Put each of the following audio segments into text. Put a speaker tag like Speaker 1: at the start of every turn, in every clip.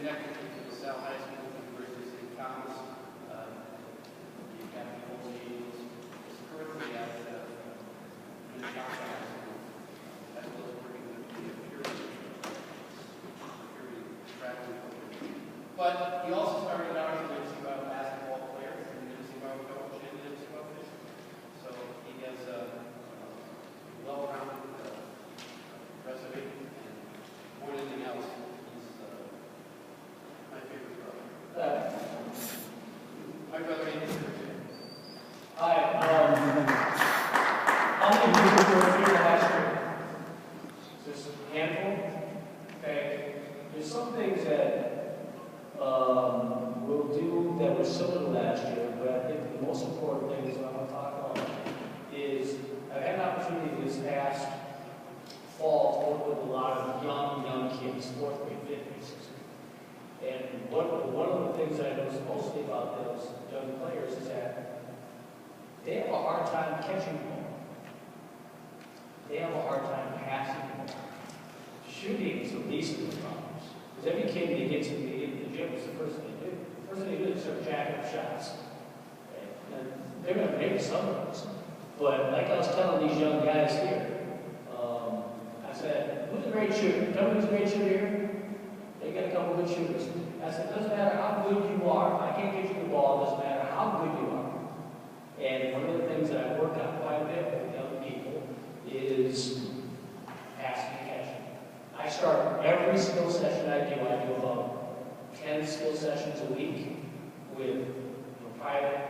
Speaker 1: connected to the South High School, University of St. Thomas, the Academy of Holy Angels, is currently at the High School, as well as working with the purity traveling program. But he also started out as an MCYO basketball player, and an MCYO coach, and an MCYO official. So he has a well-rounded resume, and more than anything else, he's my favorite brother. My brother Andy.
Speaker 2: Hi. How many people were here last year? Just a handful? Okay. There's some things that we'll do that were similar to last year, but I think the most important thing is what I'm going to talk about is I've had an opportunity this past fall to work with a lot of young kids, 4th grade, 5th grade, 6th grade. And one of the things that I noticed mostly about those young players is that they have a hard time catching the ball. They have a hard time passing the ball. Shooting is the least of the problems. Because every kid that gets in the gym, what's the first thing they do? The first thing they do is start jacking up shots. Okay? And they're going to make some of those. But like I was telling these young guys here, I said, who's a great shooter? Tell me who's a great shooter here. They got a couple good shooters. I said, it doesn't matter how good you are. If I can't get you the ball, it doesn't matter how good you are. And one of the things that I work on quite a bit with young people is passing and catching. I start every skill session I do about 10 skill sessions a week with private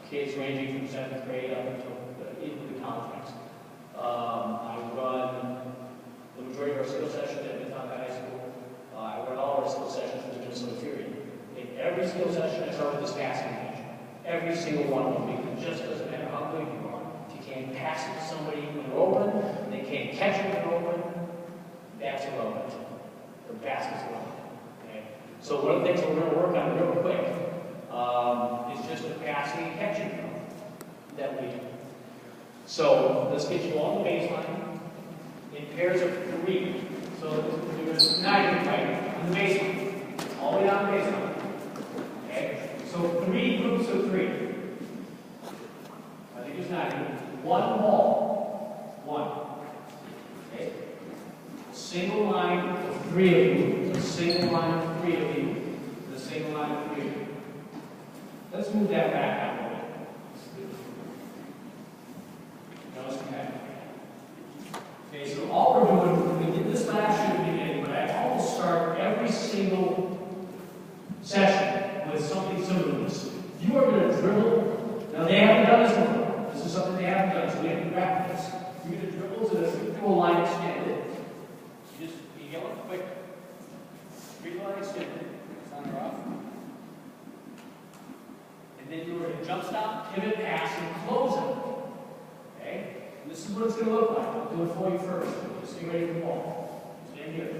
Speaker 2: kids ranging from 7th grade up until even the college ranks. I run the majority of our skill sessions at Midtown High School. I run all our skill sessions with the Minnesota Fury. In every skill session, I start with this passing catch. Every single one of them, because it just doesn't matter how good you are. If you can't pass it to somebody when they're open, and they can't catch it when they're open, that's irrelevant. The basket's irrelevant. Okay? So one of the things we're going to work on real quick is just the passing and catching that we do. So let's get you on the baseline in pairs of 3. So there's 9 right on the baseline, all the way down the baseline. Okay? So 3 groups of 3. I think it's 9. 1 ball. 1. Okay? Single line of 3 of you. A single line of 3 of you. A single line of 3 of you. Let's move that back out a little bit. Notice we have. Okay, so all we're doing, we did this last year at the beginning, but I almost start every single session with something similar to this. You are going to dribble. Now, they haven't done this before. This is something they haven't done, so we have to practice. You're going to dribble to the 3 line extended. You get one quick. 3 line extended. It's on or off. And then you're going to jump stop, pivot, pass, and close it. Okay? And this is what it's going to look like. I'll do it for you first. Just get ready for the ball. Stand here.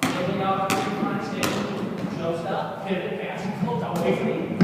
Speaker 2: I'm pivoting out to the 3 line extended. Jump stop, pivot, pass, and close. I'll wait for you.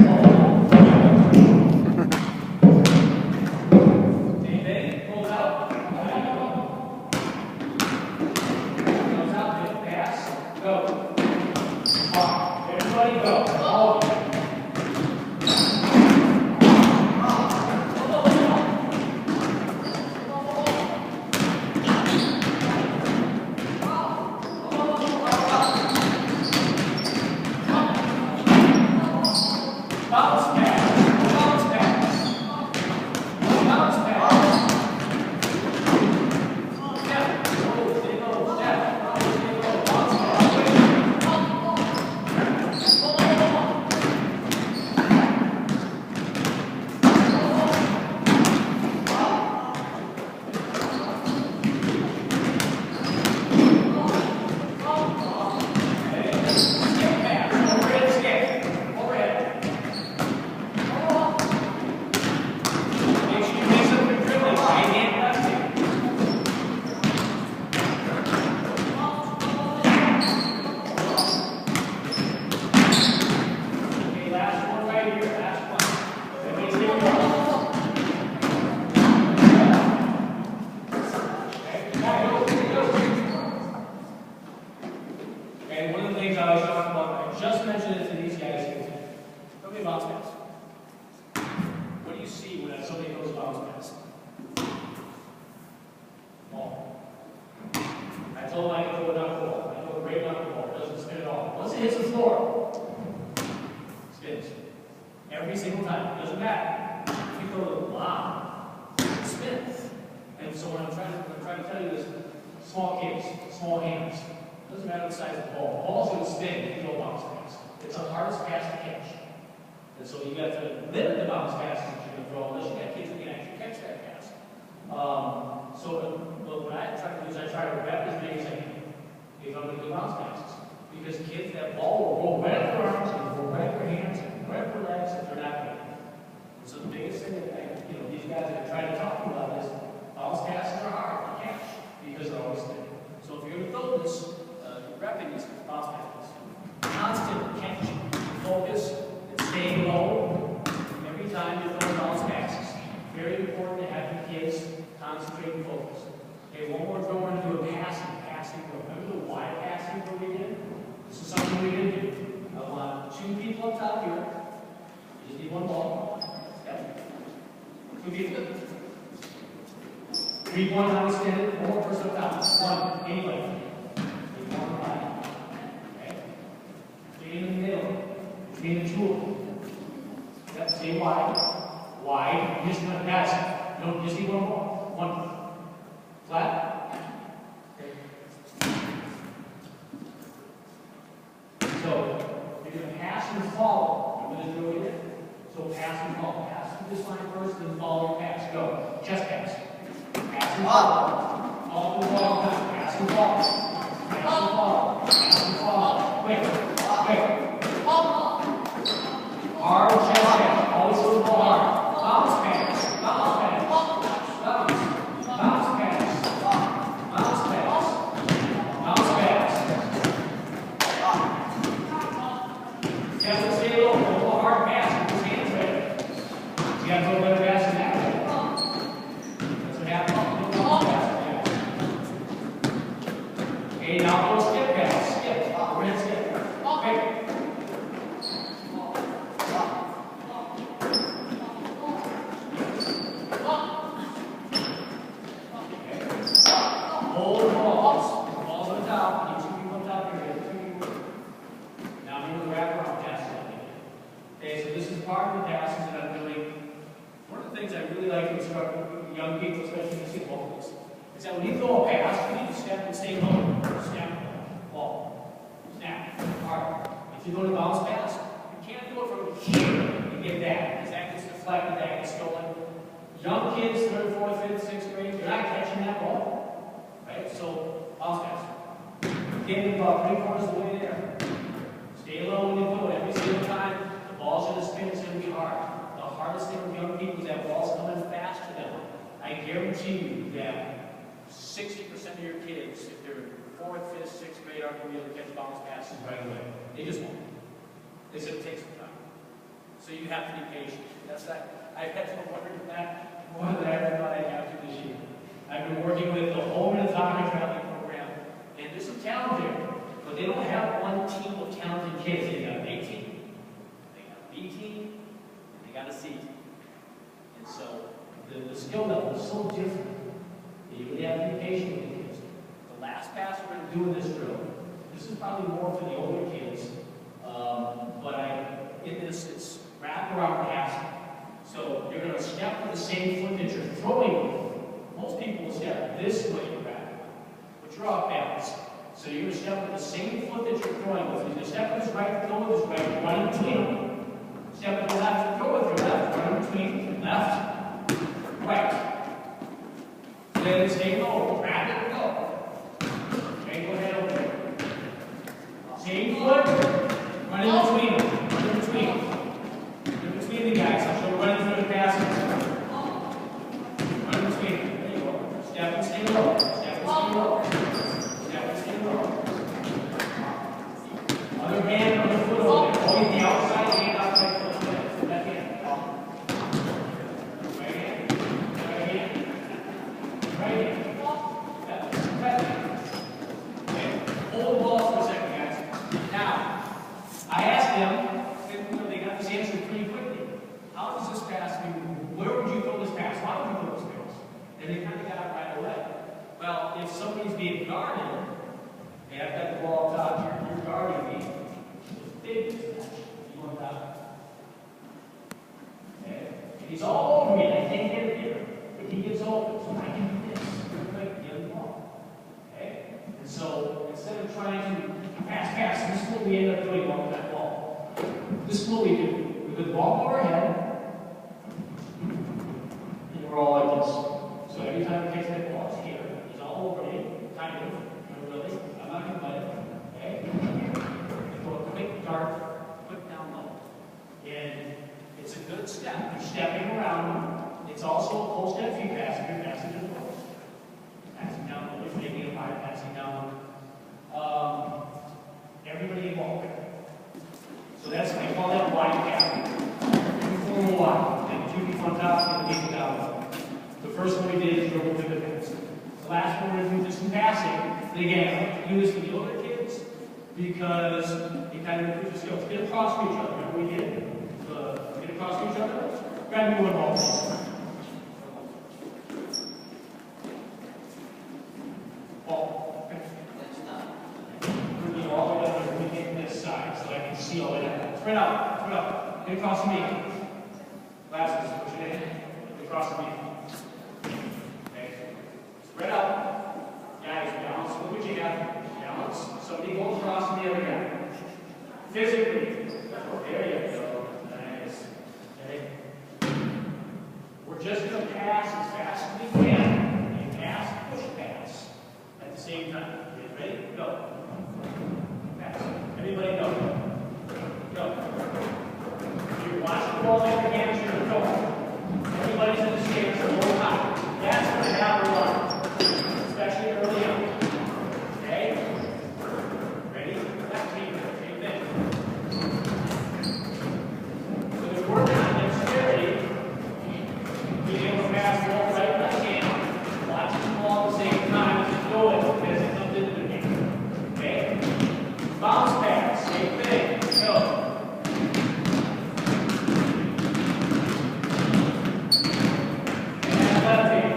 Speaker 2: Okay, one of the things I always talk about, I just mentioned it to these guys here today. Throw me a bounce pass. What do you see when somebody throws a bounce pass? Ball. I told him I can throw a knuckleball. I throw a great knuckleball. It doesn't spin at all. Once it hits the floor, it spins. Every single time. It doesn't matter. If you throw the lob, it spins. And so what I'm trying to tell you is small kids, small hands. It doesn't matter the size of the ball. The ball's going to spin if you throw a bounce pass. It's the hardest pass to catch. And so you got to limit the bounce passes that you're going to throw unless you got kids who can actually catch that pass. But what I try to do is I try to wrap as many as I can if I'm going to do bounce passes. Because kids, that ball will roll right up their arms and roll right up their hands and right up their legs if they're not good. And so the biggest thing that these guys that are trying to talk about is bounce passes are hard to catch because they're always thin. So if you're going to throw this, you're repping these bounce passes. Constant catch, focus, and staying low every time you throw bounce passes. Very important to have your kids concentrate and focus. Okay, one more drill, we're going to do a passing drill. Remember the wide passing drill we did? This is something we didn't do. I want 2 people up top here. You just need 1 ball. Yep. 2 people. 3 points on extended, 1 more person up top. 1, anybody. 3 more line. Okay? 3 in the middle. Between the 2 of them. Yep, stay wide. Wide. Just not guys. No, just need 1 ball. 1. Flat. Okay. So you're going to pass and follow. Remember the drill we did? So pass and follow. Pass through this line first, then follow your pass. Go. Chest pass. Pass and follow. Follow through the ball time. Pass and follow. Pass and follow. Pass and follow. Quick. Hard chest pass. Always throw the ball hard. Bounce pass. Bounce pass. Bounce. Bounce pass. Bounce pass. Bounce pass. You have to stay low. Throw a hard pass with his hands ready. You got to throw a better pass than that. That's what happens. Bounce pass. Okay, now go skip pass. Skip. We're going to skip. Okay. Hold the balls. Balls on top. Need 2 people on top here. 2 people. Now I'm going to wrap around passes. Okay, so this is part of the passes that I'm doing. One of the things I really like to instruct young people, especially in the ball, is that when you throw a pass, you need to step and stay low. Snap. Ball. Snap. Hard. If you go to bounce pass, you can't do it from here and get that. Because that gets deflected, that gets stolen. Young kids, 3rd, 4th, 5th, 6th grade, they're not catching that ball. Right? So, bounce pass. Get about 3/4 of the way there. Stay low when you do it. Every single time, the ball's going to spin, it's going to be hard. The hardest thing with young people is that ball's coming fast to them. I guarantee you that 60% of your kids, if they're 4th, 5th, 6th grade, aren't going to be able to catch bounce passes right away. They just won't. They said it takes some time. So you have to be patient. That's that. I've had to wonder that more than I ever thought I'd have to this year. I've been working with the home and atomic traveling program, and there's some talent there, but they don't have one team of talented kids. They got an A team, they got a B team, and they got a C team. And so the skill level is so different that you really have to be patient with the kids. The last pass we're going to do in this drill, this is probably more for the older kids, but it's wraparound passing. So you're going to step with the same foot that you're throwing with. Most people will step this way wraparound, but you're off balance. So you're going to step with the same foot that you're throwing with. You're going to step with this right, throw with this right, run in between them. Step with the left, throw with your left, run in between, left, right. Then stay low, grab it and go. Okay, go ahead over there. Same foot, run in between them, run in between. In between the guys, I'll show you running through the passes. Run in between them, there you go. Step and stay low, step and stay low. Step and stay low. Other hand, other foot over there. Hold the outside hand, outside foot. Left hand. Right hand. Right hand. Right hand. Left hand. Okay. Hold the ball for a second, guys. somebody's being guarded, and I've got the ball top here, you're guarding me, it's big mismatch. You want that? Okay? If he's all over me and I can't get it here, if he gets open, so I can do this, I'm going to get the ball. Okay? And so instead of trying to pass, this is what we end up doing on that ball. This is what we do. We put the ball overhead, and we're all like this. So every time we catch that ball, it's here. He's all over me, kind of, really. I'm not going to let it. Okay? And throw a quick dart, quick down low. And it's a good step. You're stepping around. It's also a full step feet pass if you're passing to the post. Passing down low, you're making a high, passing down low. Everybody involved. So that's, I call that wide gap. 2 wide. And 2 deep on top, and 8 down low. The first one we did is dribble through the pass. The last one we're going to do some passing. And again, I like to do this for the older kids because it kind of improves your skills. Get across to each other. Remember we did? Get across to each other. Grab me one ball. Ball. Okay. Bring me all the way down here. We get this side so I can see all the way down. Spread out. Spread out. Get across to me. Glasses. Push it in. Get across to me. Spread out. Guys, balance. Look what you got. Balance. Somebody go across to the other guy. Physically. There you go. Nice. Okay. We're just going to pass as fast as we can. And pass, push, pass. At the same time. You ready? Go. Pass. Everybody go. Go. You watch the ball like the hands are going to go. Everybody's in the stance the whole time. That's going to have a run. Especially early on. Okay? Ready? Left team, same thing. So we're working on dexterity, being able to pass the ball right left hand, watching the ball at the same time as it's going, as it comes into the game. Okay? Bounce pass, same thing. Go. And left hand.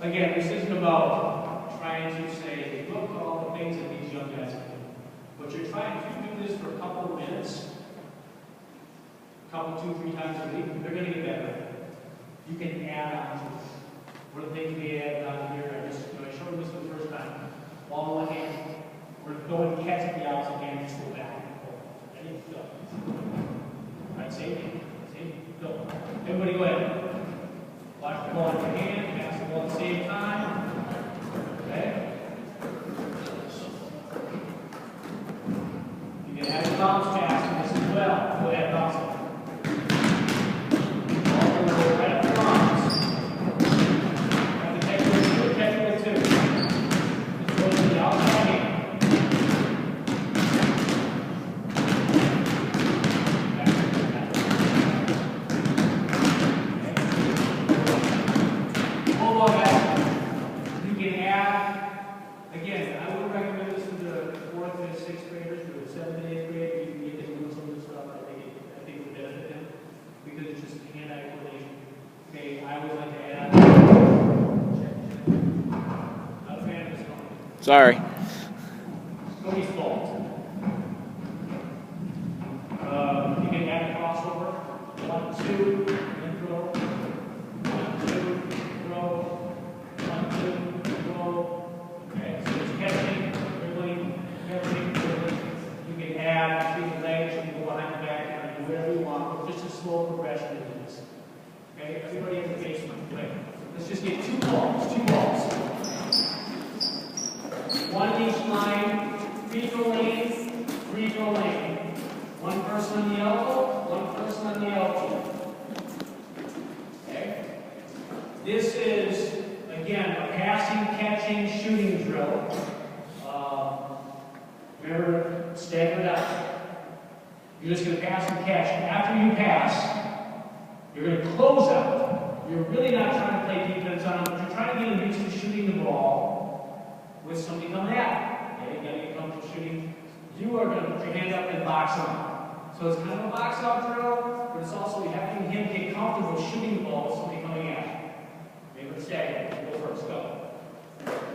Speaker 2: Again, this isn't about trying to say, look at all the things that these young guys are doing. But you're trying to do this for a couple of minutes, a couple, 2, 3 times a week, they're going to get better. You can add on to it. One of the things we added on here, I showed this for the first time. Ball in one hand, we're going to catch it the opposite hand, just go back and forth. Ready? Go. All right, same thing. Go. Everybody go ahead. Watch the ball in your hand, pass the ball at the same time. Okay? You can have a bounce pass in this as well. Go ahead, bounce it. Ball can go right up your arms. Have to catch it with 2. Just go to the outside hand. You can add, again, I would recommend this to the 4th and 6th graders, or the 7th and 8th grade. You can get them doing some of this stuff. I think it would benefit them because it's just hand-eye coordination. Okay, I would like to add. Not a fan of this one.
Speaker 3: Sorry.
Speaker 2: Cody's fault. You can add a crossover. 1, 2, and throw. 1, 2, throw. 1, 2, throw. Okay, so it's catching, dribbling. You can add between the legs, you can go behind the back, you can do whatever you want, but just a slow progression into this. Okay, everybody in the basement, play. Let's just get 2 balls, 2 balls. 1 each line, free throw lane, free throw lane. 1 person on the elbow, 1 person on the elbow. Okay? This is, again, a passing, catching, shooting drill. Remember, stagger it out. You're just going to pass and catch. After you pass, you're going to close out. You're really not trying to play defense on them, but you're trying to get them used to shooting the ball with somebody coming at you. okay? You gotta get comfortable shooting. You are gonna put your hand up and box out. So it's kind of a box out drill, but it's also having him get comfortable shooting the ball with somebody coming at him. Maybe it's stagger. Go first, go.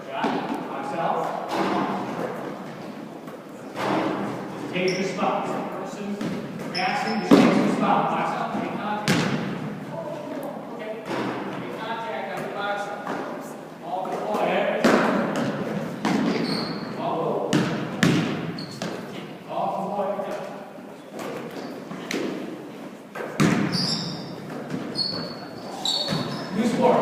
Speaker 2: Shot, box out. Just take your spot. Person grasping, just take your spot. Box out, make contact. Okay. Make contact on the box out. All the ball, everything. All the ball, everything. New sport.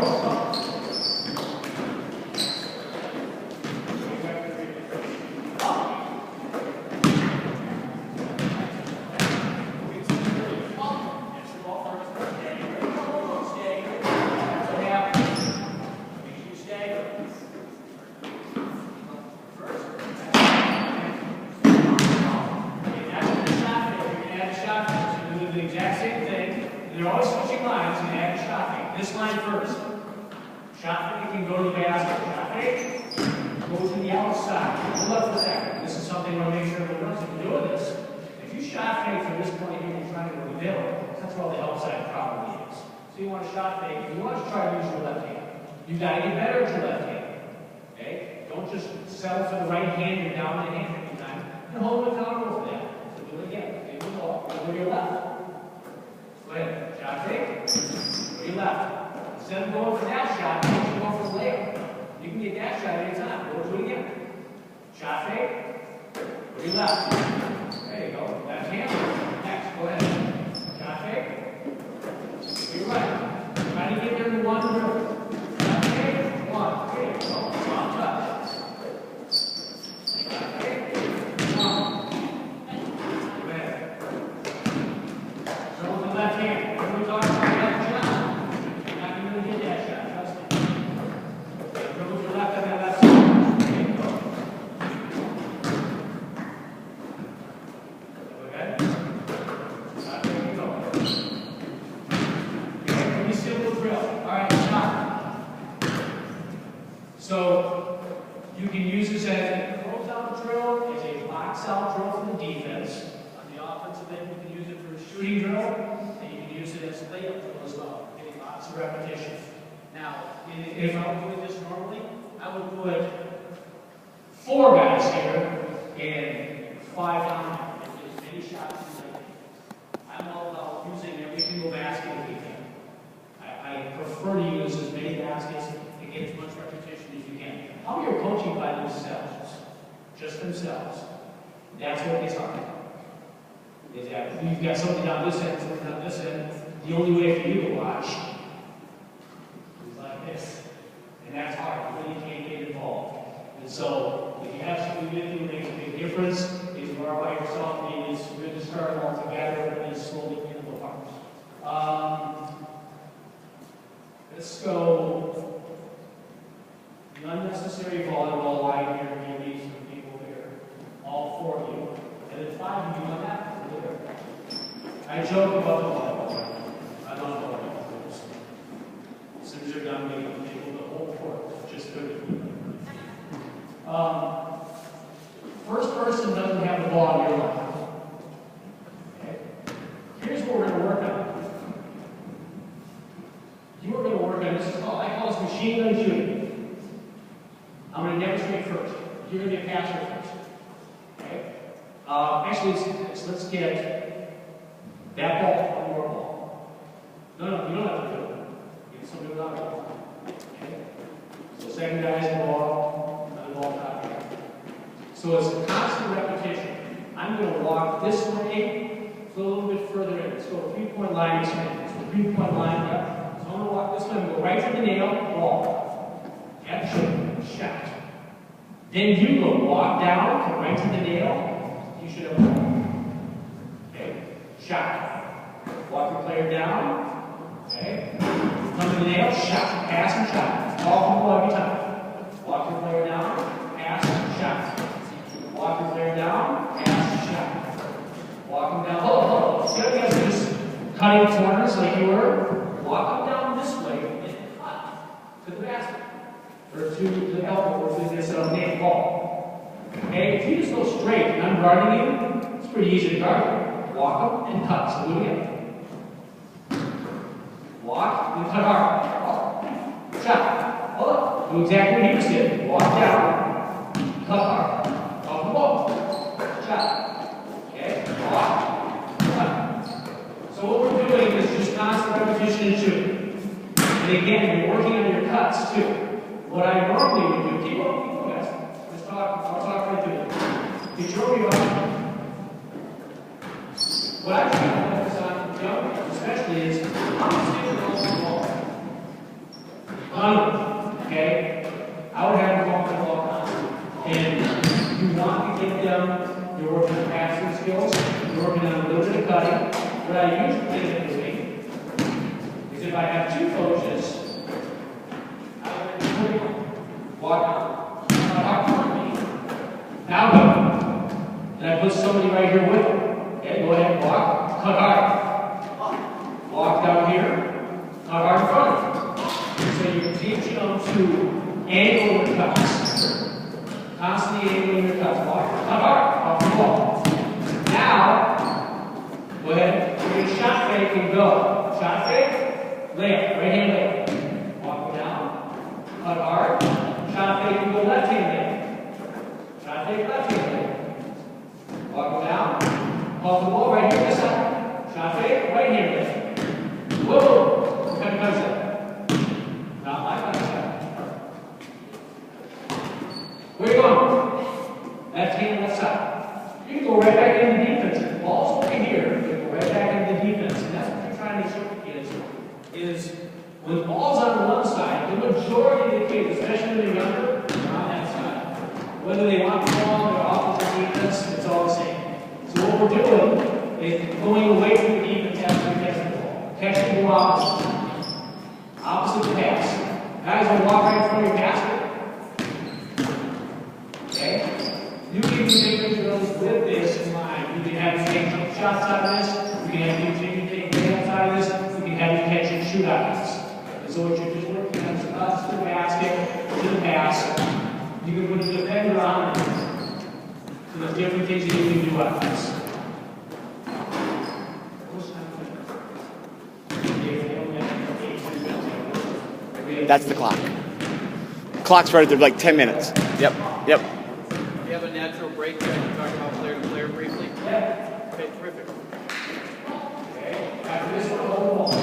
Speaker 2: They're always switching lines and add a shot fake. This line first. Shot fake, you can go to the basket. Shot fake, go to the outside. Hold up for a second. This is something I want to make sure everyone knows if you're doing this. If you shot fake from this point here and you're trying to go to the middle, that's where all the help side probably is. So you want to shot fake. If you want to try to use your left hand, you got to get better at your left hand. Okay? Don't just settle for the right hand and down the hand every time. And hold it accountable for that. So do it again. Take the ball. Go to your left. Go ahead. Shot fake. Go to your left. Instead of going for that shot, you go for the layup. You can get that shot anytime. Go to it again. Shot fake. Go to your left. There you go. Left hand. Next. Go ahead. Shot fake. To your right. Try to get there in one drill. Shot fake. One. There you go. Strong touch. Shot fake. One. Go ahead. Throw with the left hand. When we talk about left shot, you're not going to get that shot. Trust me. Throw with your left on that left side. There you go. Go ahead. Shot, there you go. Okay, pretty simple drill. All right, shot. So you can use this as a closeout drill, as a box out drill for the defense. On the offensive end, you can use it for a shooting drill, and you can use it as a layup drill as well, getting lots of repetition. Now, if I were doing this normally, I would put 4 guys here and 5 down there, and get as many shots as I can. I'm all about using every single basket we can. I prefer to use as many baskets and get as much repetition as you can. How are your coaching by themselves? Just themselves. That's what it's hard. Is that you've got something down this end, something down this end. The only way for you to watch is like this. And that's hard. You really can't get involved. And so, if you have something with you that makes a big difference, if you are by yourself, maybe it's good to start them all together and then slowly get them apart. Let's go the unnecessary volleyball line here. Maybe some people here. All 4 of you. And then 5 of you on that. I joke about the volleyball. I love volleyball. As soon as you're done making people the whole court, just good. First person doesn't have the ball in your life. Okay? Here's what we're going to work on. You are going to work on this. I call this machine gun shooting. I'm going to demonstrate first. You're going to be a passer first. Okay? Actually, let's get that ball on your ball. No, you don't have to do it. Get somebody without a ball. Okay? So second guy's the ball, another ball top here. So it's a constant repetition. I'm going to walk this way, so a little bit further in. Let's go 3-point line expand. So 3-point line, yeah. So I'm going to walk this way and go right to the nail, ball. Yep, shot. Then you will walk down, come right to the nail. You should have a ball. Okay, shot. Walk your player down. Okay. Come to the nail, shot. Pass and shot. Ball from the ball every time. Walk your player down, pass, shot. Walk your player down, pass, shot. Walk him down. Hold. Instead of just cutting corners like you were, walk him down this way and cut to the basket. Or to the elbow, or to this nail ball. Okay? If you just go straight and I'm guarding you, it's pretty easy to guard. Walk them and cut. So do it again. Walk and cut hard. Walk. Shot. Hold up. Do exactly what he just did. Walk down. Cut hard. Off the ball. Shot. Okay? Walk. Cut. So what we're doing is just constant repetition and shooting. And again, you're working on your cuts too. What I normally would do, keep going, guys. Let's talk, I'll talk right through it. Get your rebound. What I try to focus on, young, especially, is how to stay with the ball. Okay? I would have the ball constant. And you want to get them, you're working on passing skills, you're working on a little bit of cutting. What I usually end up doing is if I have two coaches, walk out. Now go. And I put somebody right here with them. Okay, go ahead and walk. Cut hard. Walk down here. Cut hard in front of you. So you're teaching them to angle your cuts. Constantly angling your cuts. Walk. Cut hard. Off the ball. Now, go ahead. Do your shot fake and go. Shot fake. Layup. Right hand layup. Walk down. Cut hard. Shot fake and go left hand layup. Shot fake left hand layup. Walk down. Off the ball right here this side. Shot fake right hand layup. Whoa! What kind of cut is that? Not my kind of shot. Where are you going? Left hand left side. You can go right back into defense. If the ball's over here, you can go right back into defense. And that's what you're trying to show the kids is when the ball's on one side, the majority of the kids, especially when they're younger, are on that side. Whether they want the ball or offense or defense, it's all the same. So what we're doing is going away from the defense after we catch the ball. Catch the ball opposite. Opposite pass. Guys will walk right in front of your basket. Okay? You can take drills with this in mind. You can have you take jump shots out of this. You can have you take layups out of this. You can have you catch and shoot out of this. And so what you're just working on is cuts to the basket, to the pass. You can put the defender on it. So there's different things that you can do out of this.
Speaker 3: That's the clock. Clock's right there, like 10 minutes. Yep.
Speaker 1: Do you have a natural break there? You talk about player to player briefly?
Speaker 2: Yeah.
Speaker 1: Okay, terrific.
Speaker 2: Okay. After this, we'll hold the ball.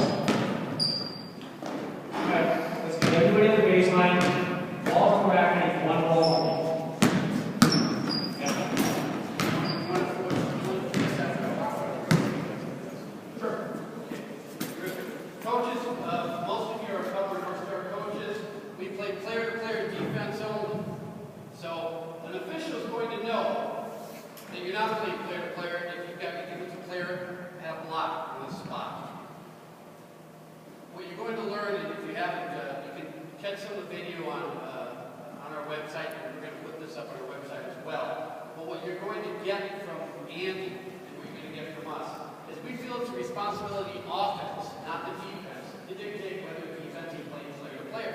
Speaker 2: Okay. Let's get everybody in the baseline. Ball from rack and one ball only.
Speaker 1: Coaches, most of you are covered North Star coaches. We play player-to-player defense only. So an official is going to know that you're not playing player-to-player if you've got to give it to player at a block on the spot. What you're going to learn, and if you haven't, you can catch some of the video on our website, and we're going to put this up on our website as well. But what you're going to get from Andy, and what you're going to get from us, is we feel it's a responsibility offense, not the defense, to dictate whether the defense is playing player-to-player.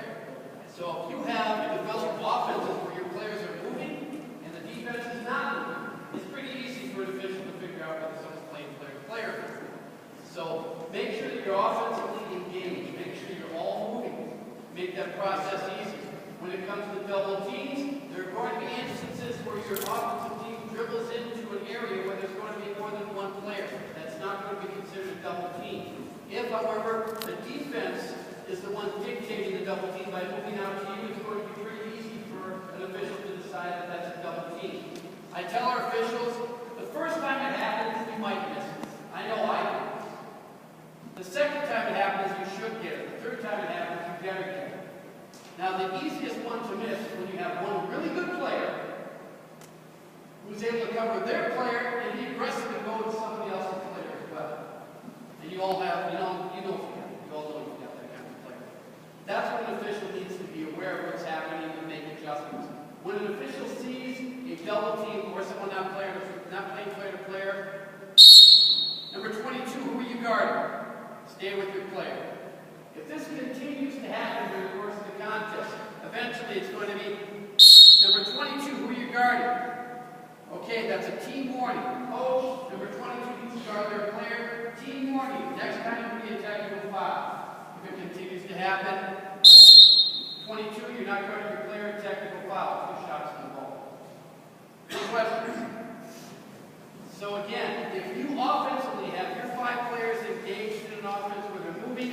Speaker 1: So if you have developed offenses where your players are moving and the defense is not moving, it's pretty easy for an official to figure out whether someone's playing player-to-player. So make sure that you're offensively engaged. Make sure you're all moving. Make that process easy. When it comes to double teams, there are going to be instances where your offensive team dribbles into an area where there's going to be more than one player. That's not going to be considered a double team. If, however, the defense is the one dictating the double team by moving out to you, it's going to be pretty easy for an official to decide that that's a double team. I tell our officials, the first time it happens, you might miss it. I know I do. The second time it happens, you should get it. The third time it happens, you gotta get it. Now, the easiest one to miss is when you have one really good player who's able to cover their player and be aggressive and go with somebody else's player as well. And you all have, you all know if you all know you've got that kind of player. That's when an official needs to be aware of what's happening and make adjustments. When an official sees a double team or someone not playing player to player, number 22, who are you guarding? Stay with your player. If this continues to happen during the course of the contest, eventually it's going to be number 22, who are you guarding? Okay, that's a team warning. Coach, number 22 needs to guard their player. Team warning. Next time it will be a technical foul. If it continues to happen, 22, you're not guarding your player, technical foul. 2 shots on the ball. Any questions? So again, if you offensively have your 5 players engaged in an offense where they're moving,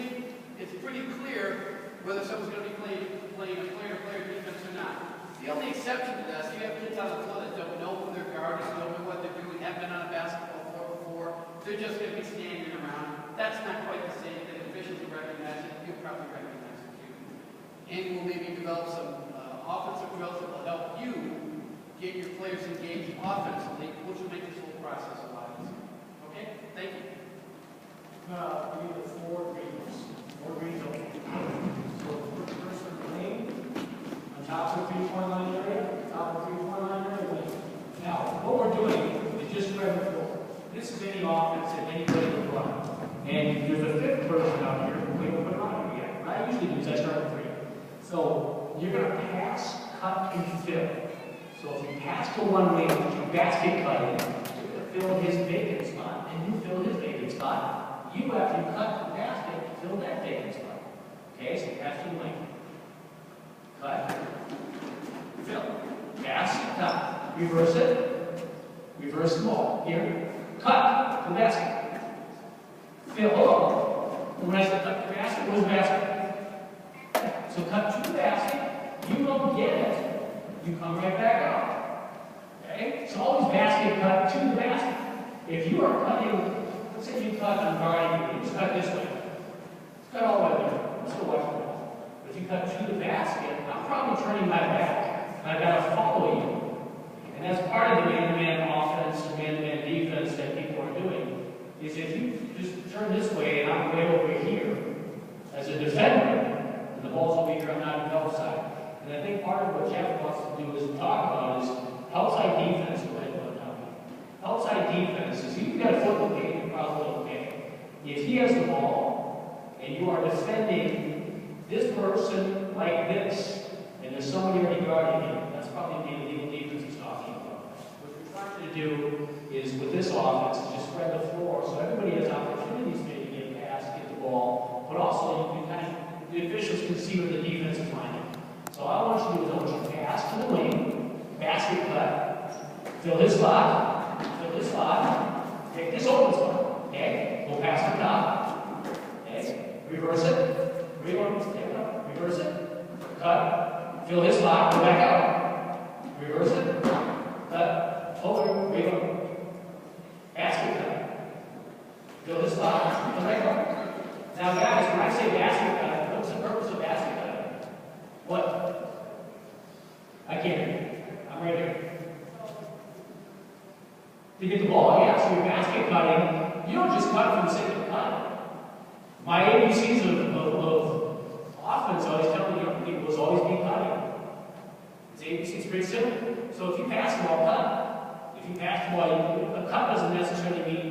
Speaker 1: it's pretty clear whether someone's going to be playing a player-to-player defense or not. The only exception to this, you have kids on the floor that don't know who their guard is, don't know what they're doing, haven't been on a basketball floor before. They're just going to be standing around. That's not quite the same thing. Officials will recognize it. You'll probably recognize it too. And we'll maybe develop some offensive drills that will help you get your players engaged offensively, which will make this whole process a lot easier. Okay? Thank you.
Speaker 2: We need 4 greens. 4 greens only. So first one, lane. On top of the 3-point line area. Top of the 3-point line area, lane. Now, what we're doing is just spread the floor. This is any offense that anybody would run. And there's a 5th person out here who we haven't put on here yet. What I usually do is I start with 3. So you're going to pass, cut, and fill. So if you pass to one lane, you basket cut in, you're going to fill his vacant spot, and you fill his vacant spot. You, after you cut the basket, fill that vacant spot. Okay, so pass to the lane. Cut, fill, pass, cut. Reverse it. Reverse the ball. Here, cut the basket. Fill, hold on. When I say cut the basket, where's the basket? So cut to the basket, you don't get it. You come right back out. Okay? So always basket cut to the basket. If you are cutting, let's say you cut on guarding, you just cut this way. Cut all the way there. Let's go watch the ball. But if you cut to the basket, I'm probably turning my back. And I've got to follow you. And that's part of the man-to-man offense, the man-to-man defense that people are doing. Is if you just turn this way and I'm way over here as a defender, and the balls will be here, I'm not on the outside. And I think part of what Jeff wants to do is talk about is outside defense. Go ahead, outside defense is you've got a foot in the game, you're probably okay. If he has the ball and you are defending this person like this, and there's somebody already guarding him, that's probably the illegal defense he's talking about. What we're trying to do is with this offense is just spread the floor so everybody has opportunities maybe to get past, get the ball, but also you can kind of, the officials can see where the defense is lining. So all I want you to do is I want you to pass to the lane, basket cut, fill this spot, take this open spot, okay? Go past the top, okay? Reverse it, reverse it, cut, fill this spot, go back out, reverse it, cut, over, reverse, basket cut, fill this spot, go back out. Now guys, when I say basket cut, what's the purpose of basket cut? What? I can't hear you. I'm right here. To get the ball, yeah, so you're basket cutting. You don't just cut for the sake of cutting. My ABCs of offense always tell me young people is always be cutting. It's ABC is pretty simple. So if you pass the ball, cut. If you pass the ball, a cut doesn't necessarily mean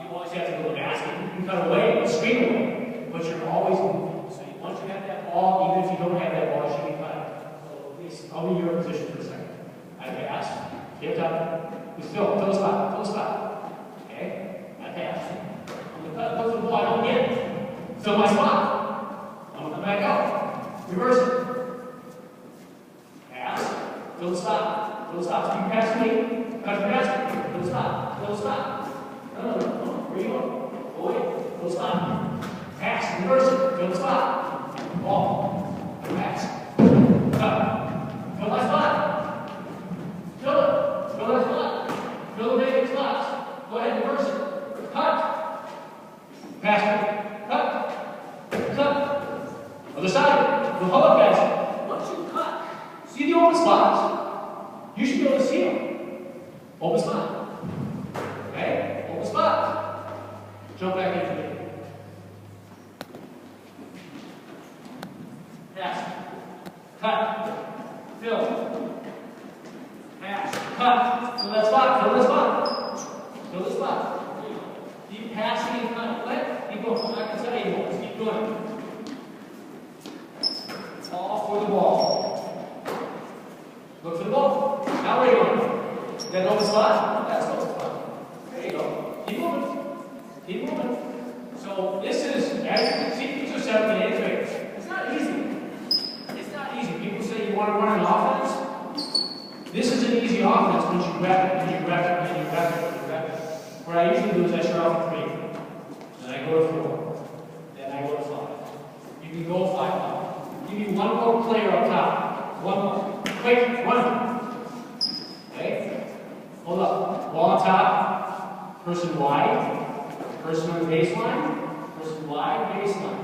Speaker 2: you always have to go to the basket. You can cut away, screen away, but you're always moving. So once you have that ball, even if you don't have that ball, it should be cut. So please, I'll be in your position for a second. I pass, get up, we fill the spot. Okay? I pass. I'm going to cut, go for the ball, I don't get it. Fill my spot. I'm going to come back out. Reverse it. Pass, fill the spot. Fill the spot. So you pass me, cut the basket. Fill the spot. Fill the spot. No. Where are you going? Go away. Fill the spot. Pass, reverse it. Fill the spot. Ball, pass, cut, fill my spot, fill that spot, fill the vacant spots, go ahead and reverse it, cut, pass, cut, other side, the pull-up basket. Once you cut, see the open spots, you should be able to see them. Open spot, okay, open spot, jump back into it. Pass, cut, fill, pass, cut, fill that spot, fill the spot. Keep passing and cut, let, keep going, I'm not going to tell you anymore, just keep doing it. All for the ball. Look for the ball. Now where are you going? Keep moving. So this is, as you can see, these are 7th and 8th graders. It's not easy. It's not easy. People say you want to run an offense. This is an easy offense when you grab it, when you grab it, when you grab it, when you grab it. What I usually do is I start off with 3. Then I go to 4. Then I go to 5. You can go 5 now. Give me one more player up top. One more. Quick, one. Okay? Hold up. Ball on top. Person wide. Person on the baseline. Person wide. Baseline.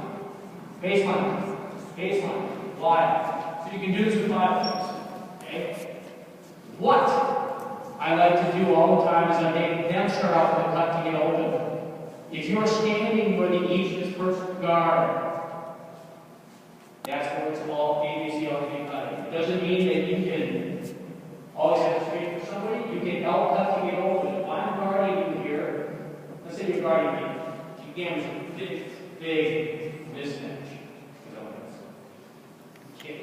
Speaker 2: Baseline. Baseline. Wide. So you can do this with 5 players. Okay? What I like to do all the time is I make them start off with a cut to get open. If you're standing where the easiest person guard, that's what it's called MCYO cutting. It doesn't mean that you can always have a straight for somebody. You can L cut to get open. If I'm guarding you here, let's say you're guarding me. Again, it's a big mismatch. Okay.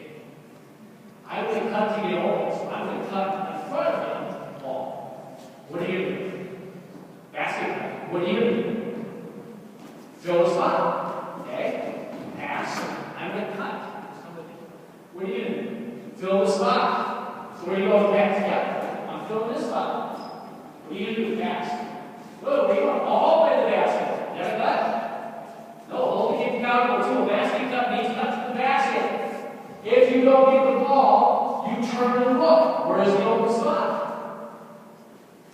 Speaker 2: I'm going to cut to get open, so I'm going to cut in front of the ball. What do you do? Basket. What do you do? Fill the spot. Okay? Pass. I'm going to cut. What do you do? Fill the spot. So where do you go? Back together. I'm filling this spot. What do you do? Pass. Good. Where do you go? All the way to the basket. Never cut? No, hold the kid accountable too. A basket cut means cut to the basket. If you don't get the ball, you turn and look. Where's the open spot?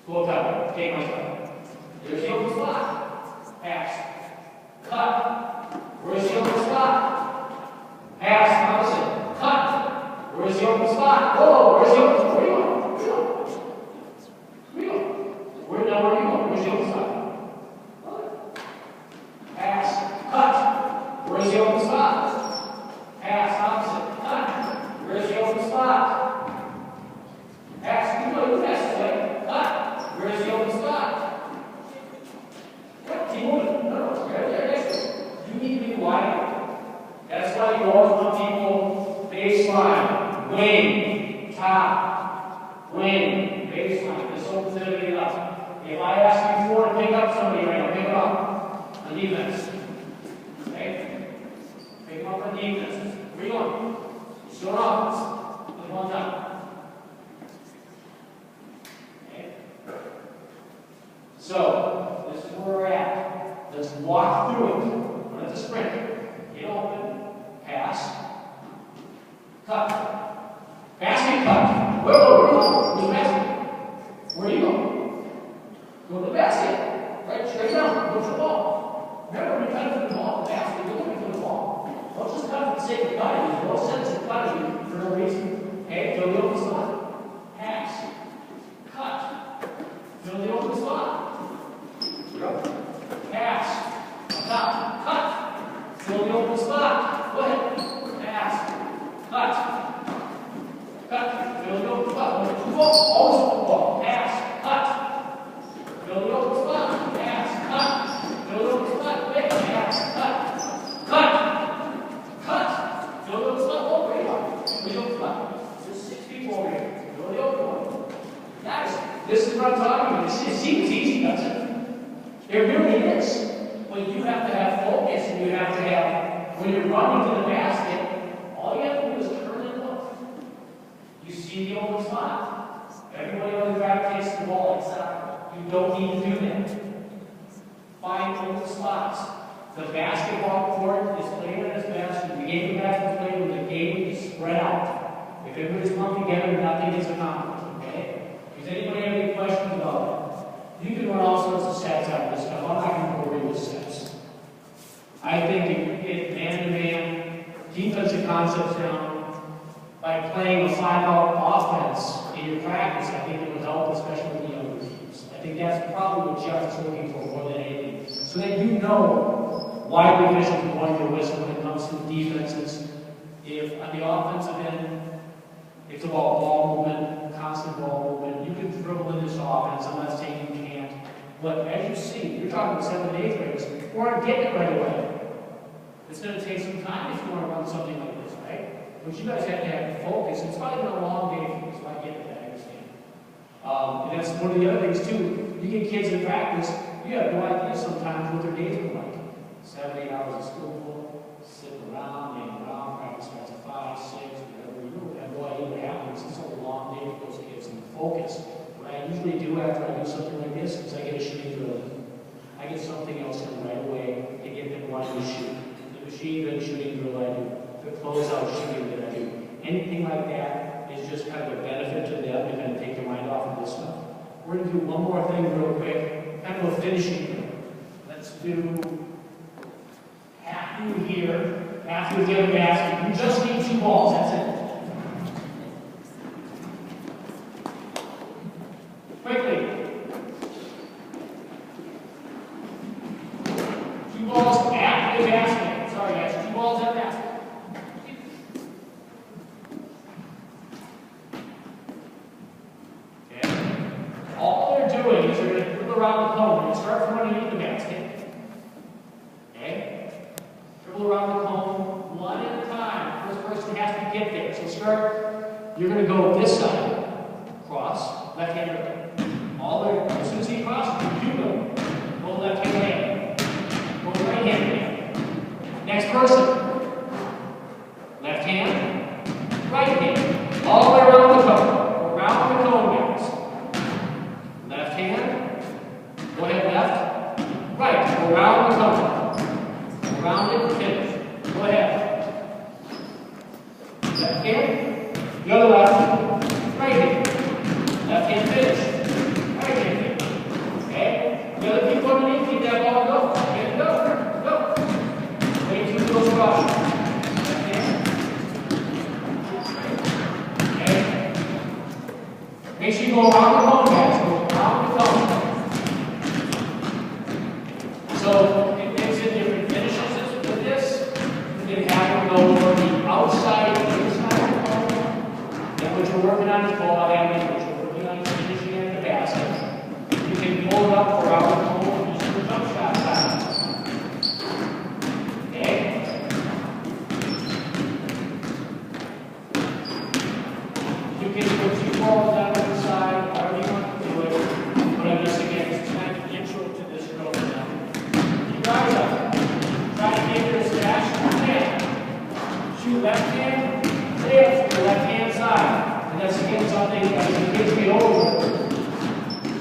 Speaker 2: Full cover. Take my spot. There's the open spot. Pass. Cut. Where's the open spot? Pass. Opposite. Cut. Where's the open spot? Whoa. Where's the open spot? Where are you going? Where are you going? Where are you going? Where are you going? Where's the open spot? Pass. Cut. Where's the open spot? Pass. Opposite. Where's the open spot? Pass. You know you pass this way. Cut. Where's the open spot? Keep moving. No, right there next to you. You need to be wide. That's why you always want people baseline, wing, top, wing, baseline. This opens everything up. If I ask you to pick up somebody right now, pick them up on defense. Okay? Pick them up on defense. Where are you going? Short offense. Put them on top. Okay? So, this is where we're at. Let's walk through it. Run at the sprint. Get open. Pass. Cut. Basket cut. Whoa, where are you going? Where's the basket? Where are you going? Go to the basket. Right, straight down. Go for the ball. Remember, when you're cutting for the ball, the basket, you're looking for the ball. Don't just cut for the sake of cutting. There's no sense in cutting for no reason. Okay? Fill the open spot. Pass. Cut. Fill the open spot. Pass. On top. Cut. Fill the open spot. Go ahead. Pass. Cut. Cut. Fill the open spot. Always open ball. Pass. Cut. Fill the open spot. Pass. Cut. Fill the open spot. Quick. Pass. Cut. Cut. Cut. Fill the open spot. Oh, where you are? Where's the open spot? There's 6 people over here. Fill the open one. Guys, this is what I'm talking about. It seems easy, doesn't it? It really is. But you have to have focus, and you have to have, when you're running to the basket, all you have to do is turn and look. You see the open spot. Everybody on the gravitates to the ball except you don't need to do that. Find open spots. The basketball court is played at its best. The game of basketball is played when the game is spread out. If everybody's lumped together, nothing is accomplished. Okay? Does anybody have any questions about it? You can run all sorts of sets out of this stuff. I'm not going to go over the sets. I think if you get man-to-man defensive concepts down by playing a 5-out offense in your practice, I think it would help, especially with the younger teams. I think that's probably what Jeff is looking for more than anything. So that you know why the officials are blowing your whistle when it comes to defenses. If on the offensive end, it's about ball movement, constant ball movement. You can dribble in this offense. I'm not saying you can't. But as you see, you're talking about 7th and 8th graders who aren't getting it right away. It's going to take some time if you want to run something like this, right? But you guys have to have focus. It's probably been a long day for you, so I get that, I understand. And that's one of the other things, too. You get kids in practice, you have no idea sometimes sometimes what their days are like. 7, 8 hours of school, sitting around, laying around, practice starts at 5, 6, whatever. You have no idea what happens. It's a long day for those kids and focus. What I usually do after I do something like this is I get a shooting drill. I get something else done right away to get them wanting to shoot. The machine gun shooting drill I do, the closeout shooting that I do. Anything like that is just kind of a benefit to them to kind of take their mind off of this one. We're going to do one more thing real quick, kind of a finishing drill. Let's do half through here, half through the other basket. You just need 2 balls, that's it. Quickly. 2 balls at the basket. Sorry guys, 2 balls at the basket. All they're doing is they're going to dribble around the cone. They're going to start from underneath the basket. Okay? Dribble around the cone one at a time. First person has to get there. So start, you're going to go this side, cross, left hand dribble. All they're, as soon as he crosses, you go. Go left hand, go right hand. Next person. Left hand, right hand. All the way around the cone. Around the cone, guys. Left hand, go ahead, left, right, go around the cone, around it, finish, go ahead. Left hand, the other left, right hand, left hand, finish, right hand, finish, okay? The other people underneath, keep that ball go, get it, go, wait till it goes across, left hand, okay? Make sure you go around the cone, guys. So it makes it different finishes with this. You can have them go for the outside and inside of the cone. And what you're working on is ball handling, what you're working on is finishing at the basket. You can pull it up around the cone and use your jump shot side. Okay? You can put 2 balls down to the side, however you want to do it. But I'm just again, it's kind of intro to this drill now. Keep your eyes up. Try to get your stash hand. Shoot left hand, lift to the left hand side. And that's again something as the kids get older.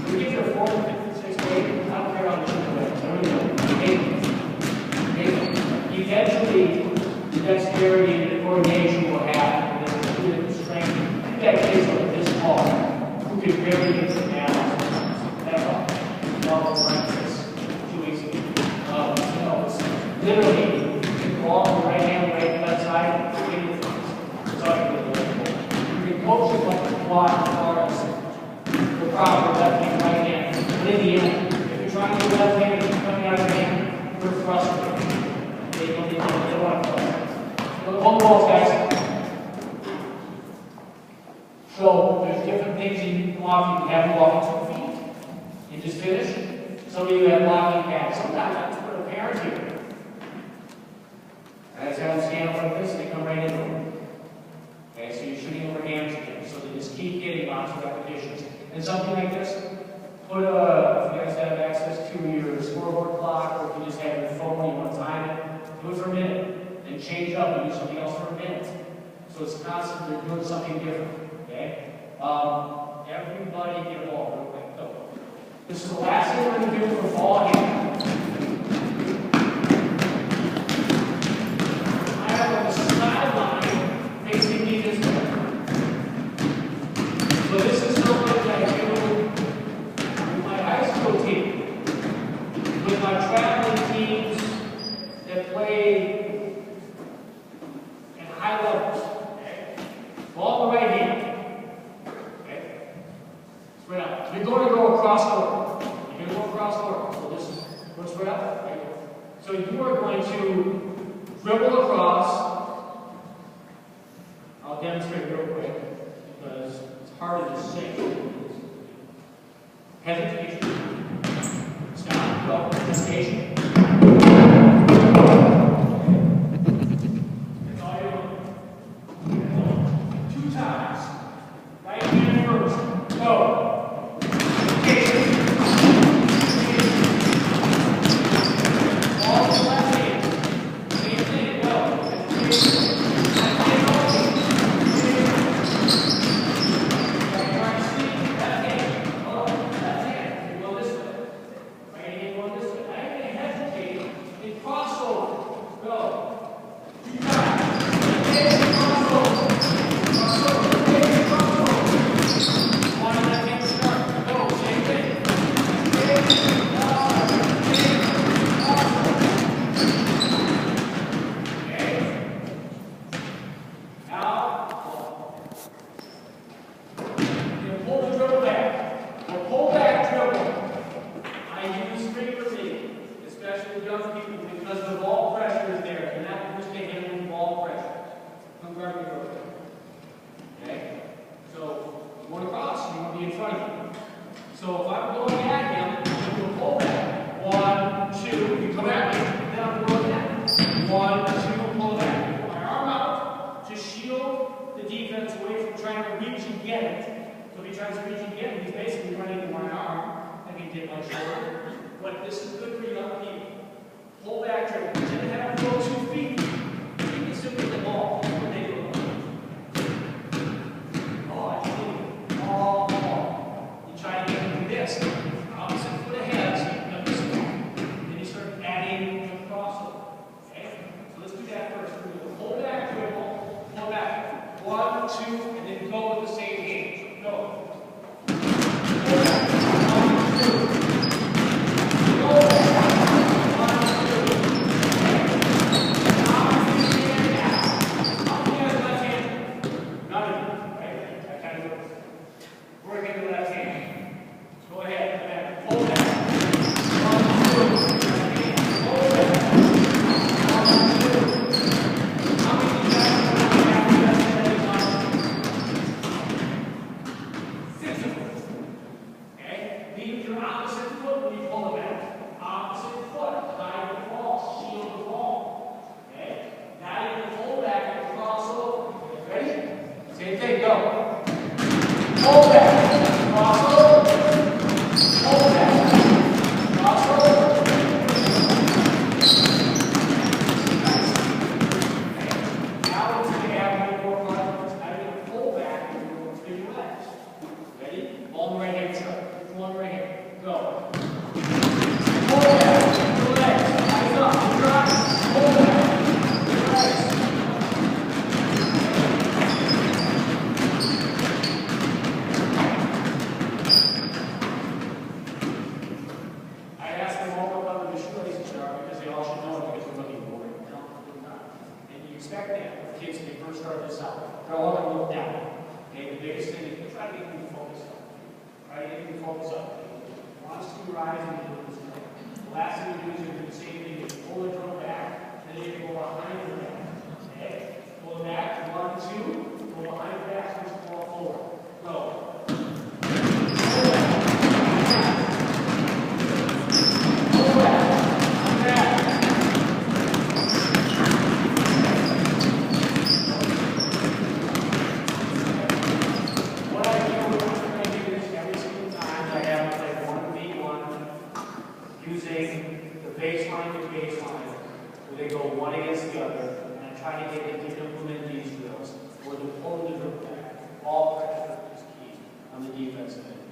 Speaker 2: When you get your 4th, 5th, 6th grade, I don't care how much you do. Eventually, the dexterity and the coordination will happen. And then the strength. That kids like this tall, who can barely get some balance. That's all. Well, practice 2 weeks ago. It's literally ball on the right hand, right left side, you can coach it like a quad as far as the proper left hand, right hand. But in the end, if you're trying to do left hand and it's coming out of your hand, you're frustrated. They don't want to frustrate. So hold the balls, guys. So there's different things you can block. You can have them walking 2 feet and just finish. Some of you have blocking pads. Sometimes I just put a parent here. I just have them stand up like this and they come right into it. Okay, so you're shooting over hands again. So they just keep getting lots of repetitions. And something like this, put if you guys have access to your scoreboard clock, or if you just have your phone, you want to time it, do it for a minute. Then change up and do something else for a minute. So it's constantly doing something different. Okay? Everybody get a ball real quick. Go. This is the last thing we're going to do for ball handling. I have on the sideline facing me this way. So this is something that I do with my high school team, with my traveling teams that play at high levels. Okay? Ball in the right hand. Spread out. You're going to go across court. You're going to go across court. So this is going to spread out. Right? So you are going to dribble across. I'll demonstrate real quick because it's harder to say. Hesitation. Stop. Go. Hesitation. That's all you're doing. 2 times. Right hand first. Go. start this out. They're all going to look down. Okay, the biggest thing is try to get them to focus up. Try to get them to focus up. Once you rise and you do this drill. The last thing you do is you do the same thing. You pull the drill back, then you go behind your back. Okay? Pull it back, 1, 2, go behind your back, push the ball forward. Go. Using the baseline to baseline, where they go one against the other, and I try to get them to implement these drills, or to pull the drill back. All pressure is key on the defensive end.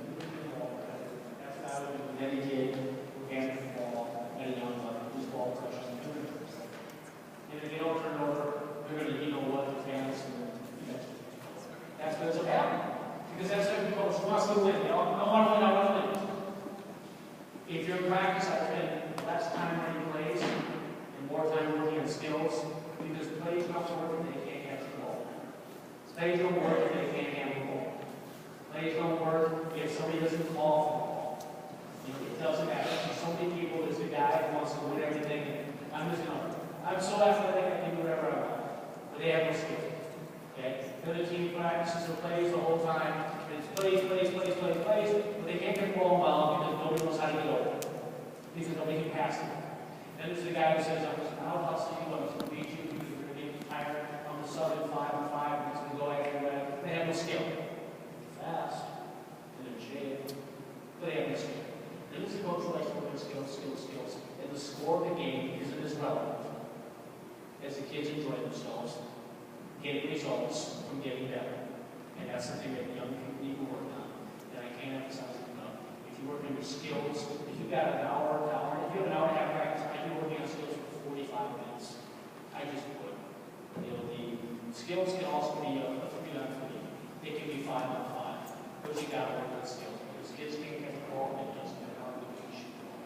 Speaker 2: That's how we can dedicate and ball at a young level. Who's ball pressure? And if they don't turn over, they're going to what the fans and that's what ends up happening. Because that's what the coach wants to win. I want to win, I want to win. If you're in practice, I spend less time running plays and more time working on skills, because plays don't work if they can't catch the ball. Plays don't work if they can't handle the ball. Plays don't work if somebody doesn't call for the ball. It doesn't matter. There's so many people, there's a guy who wants to win everything, and I'm so athletic, I can do whatever I want. But they have no skill. Okay? The other team practices or plays the whole time. It's plays, but they can't get the ball well because nobody knows how to get over it. Because nobody can pass it. Then there's the guy who says, I'll hustle you, I'm going to beat you, because we're going to get you tired. I'm the Southern 5-on-5, and it's going to go everywhere. They have no skill. Fast. And they're jaded. But they have no skill. Then there's the coach who likes to work skills. And the score of the game isn't as relevant as the kids enjoy themselves, getting results from getting better. And that's something that young people need to work on. And I can't emphasize it enough. If you work on your skills, if you've got an hour, if you have an hour and a half practice, I do working on skills for 45 minutes. I just would. The skills can also be a 3-on-3. They can be 5-on-5. But you got to work on skills. Because kids can't get the ball, and it doesn't matter how good you shoot the ball.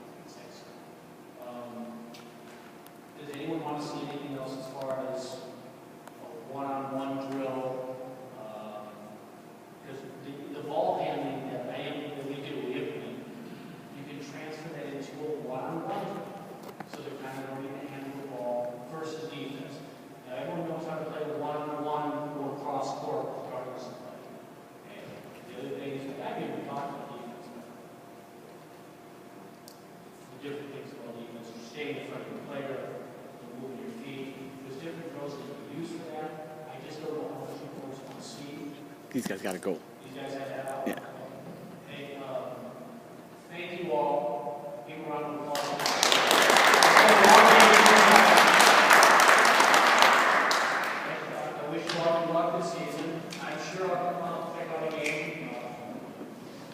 Speaker 2: Does anyone want to see anything else as far as a one-on-one drill? Because the ball handling that we do, you can transfer that into a one-on-one. So they're kind of learning to handle the ball versus defense. Now, everyone knows how to play one-on-one or cross-court regardless of play. And the other thing is, I didn't even talk about defense. The different things about defense. You're staying in front of the player, you're moving your feet. There's different drills that you can use for that. I just don't know how much you folks want to see.
Speaker 3: These guys got to go.
Speaker 2: These guys have that out?
Speaker 3: Yeah.
Speaker 2: Hey, thank you all. Give a round of applause. I wish you all good luck this season. I'm sure I'll check out a game.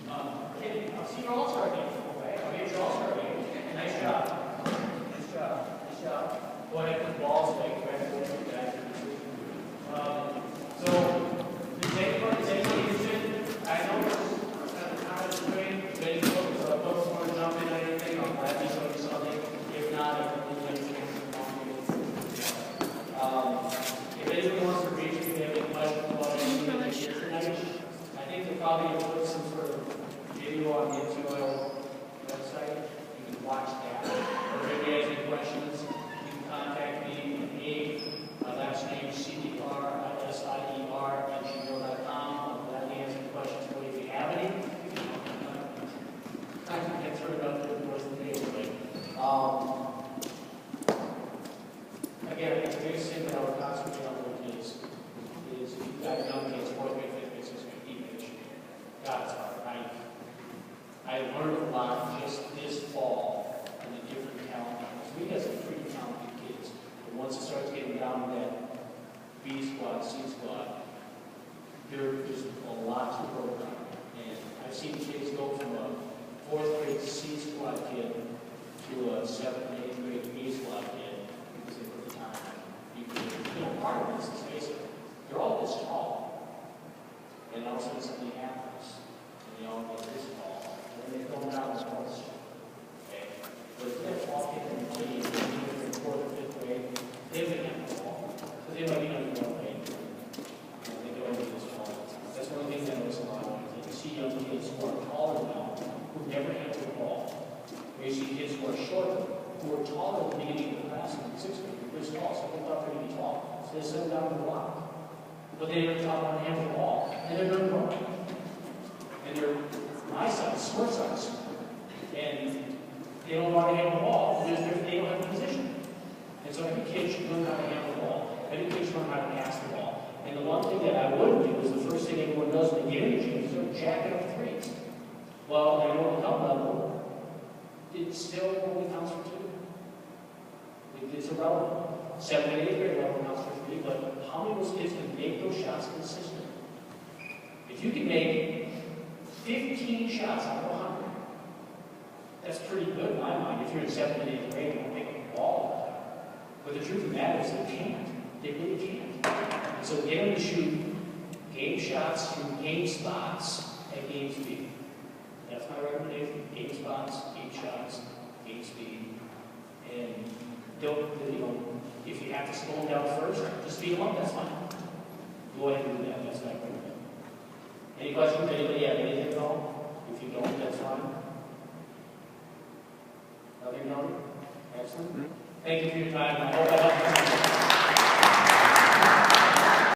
Speaker 2: I'll see your all-star game. Okay? I'll get your all-star game. Nice job. Nice job. Nice job. Go ahead and put balls away. Congratulations, guys. I know it's kind of strange. If any folks want to jump in on anything, I'll gladly show you something. If not, I can leave anything. If anyone wants to reach me, if they have any questions about anything that you tonight, I think they'll probably put some sort of video on the MCYO website. You can watch that. Or if you have any questions, you can contact me at last name CDR, @gmail.com. Questions for you if you have any. I can get through it up to the rest of the day. Again, the biggest thing that I would concentrate on with is if you've got young kids, 4th grade, 5th grade, 6th grade, 8th grade, God, it's hard. I learned a lot just this fall from the different talent levels. We got some pretty talented kids, but once it starts getting down to that B squad, C squad, there's a lot to work on. And I've seen kids go from a 4th grade C squad kid to a 7th and 8th grade B squad kid because they put the time in. Part of this is basically, they're all this tall. And all of a sudden something happens. And they all get this tall. And then they go down the course. Okay? But if they're all kids in the team, even if they're 4th or 5th grade, they haven't had the ball. So they might be on the way. taller at the beginning of the class in 6th grade. They're pretty tall, so they thought they would be tall. So they set them down the block. But they never taught them how to handle the ball, and they're done growing. And they're my size, sport size. And they don't know how to handle the ball because they don't have a position. And so every kid should learn how to handle the ball. Every kid should learn how to pass the ball. And the one thing that I would do is the first thing everyone does when they get in the gym is they're jacking up threes. Well, I know at the club level, it still only counts for 2. It's irrelevant. 7th and 8th grade level counts for 3, but how many of those kids can make those shots consistently? If you can make 15 shots out of 100, that's pretty good in my mind. If you're in 7th and 8th grade, you won't make a ball all the time. But the truth of the matter is they can't. They really can't. And so get them to shoot game shots from game spots at game speed. That's my recommendation. Game spots, game shots, game speed. And don't, if you have to slow them down first, just speed them up, that's fine. Go ahead and do that. That's my recommendation. Any questions? Anybody have anything at all? If you don't, that's fine. Nothing, Excellent. Thank you for your time. I hope I helped.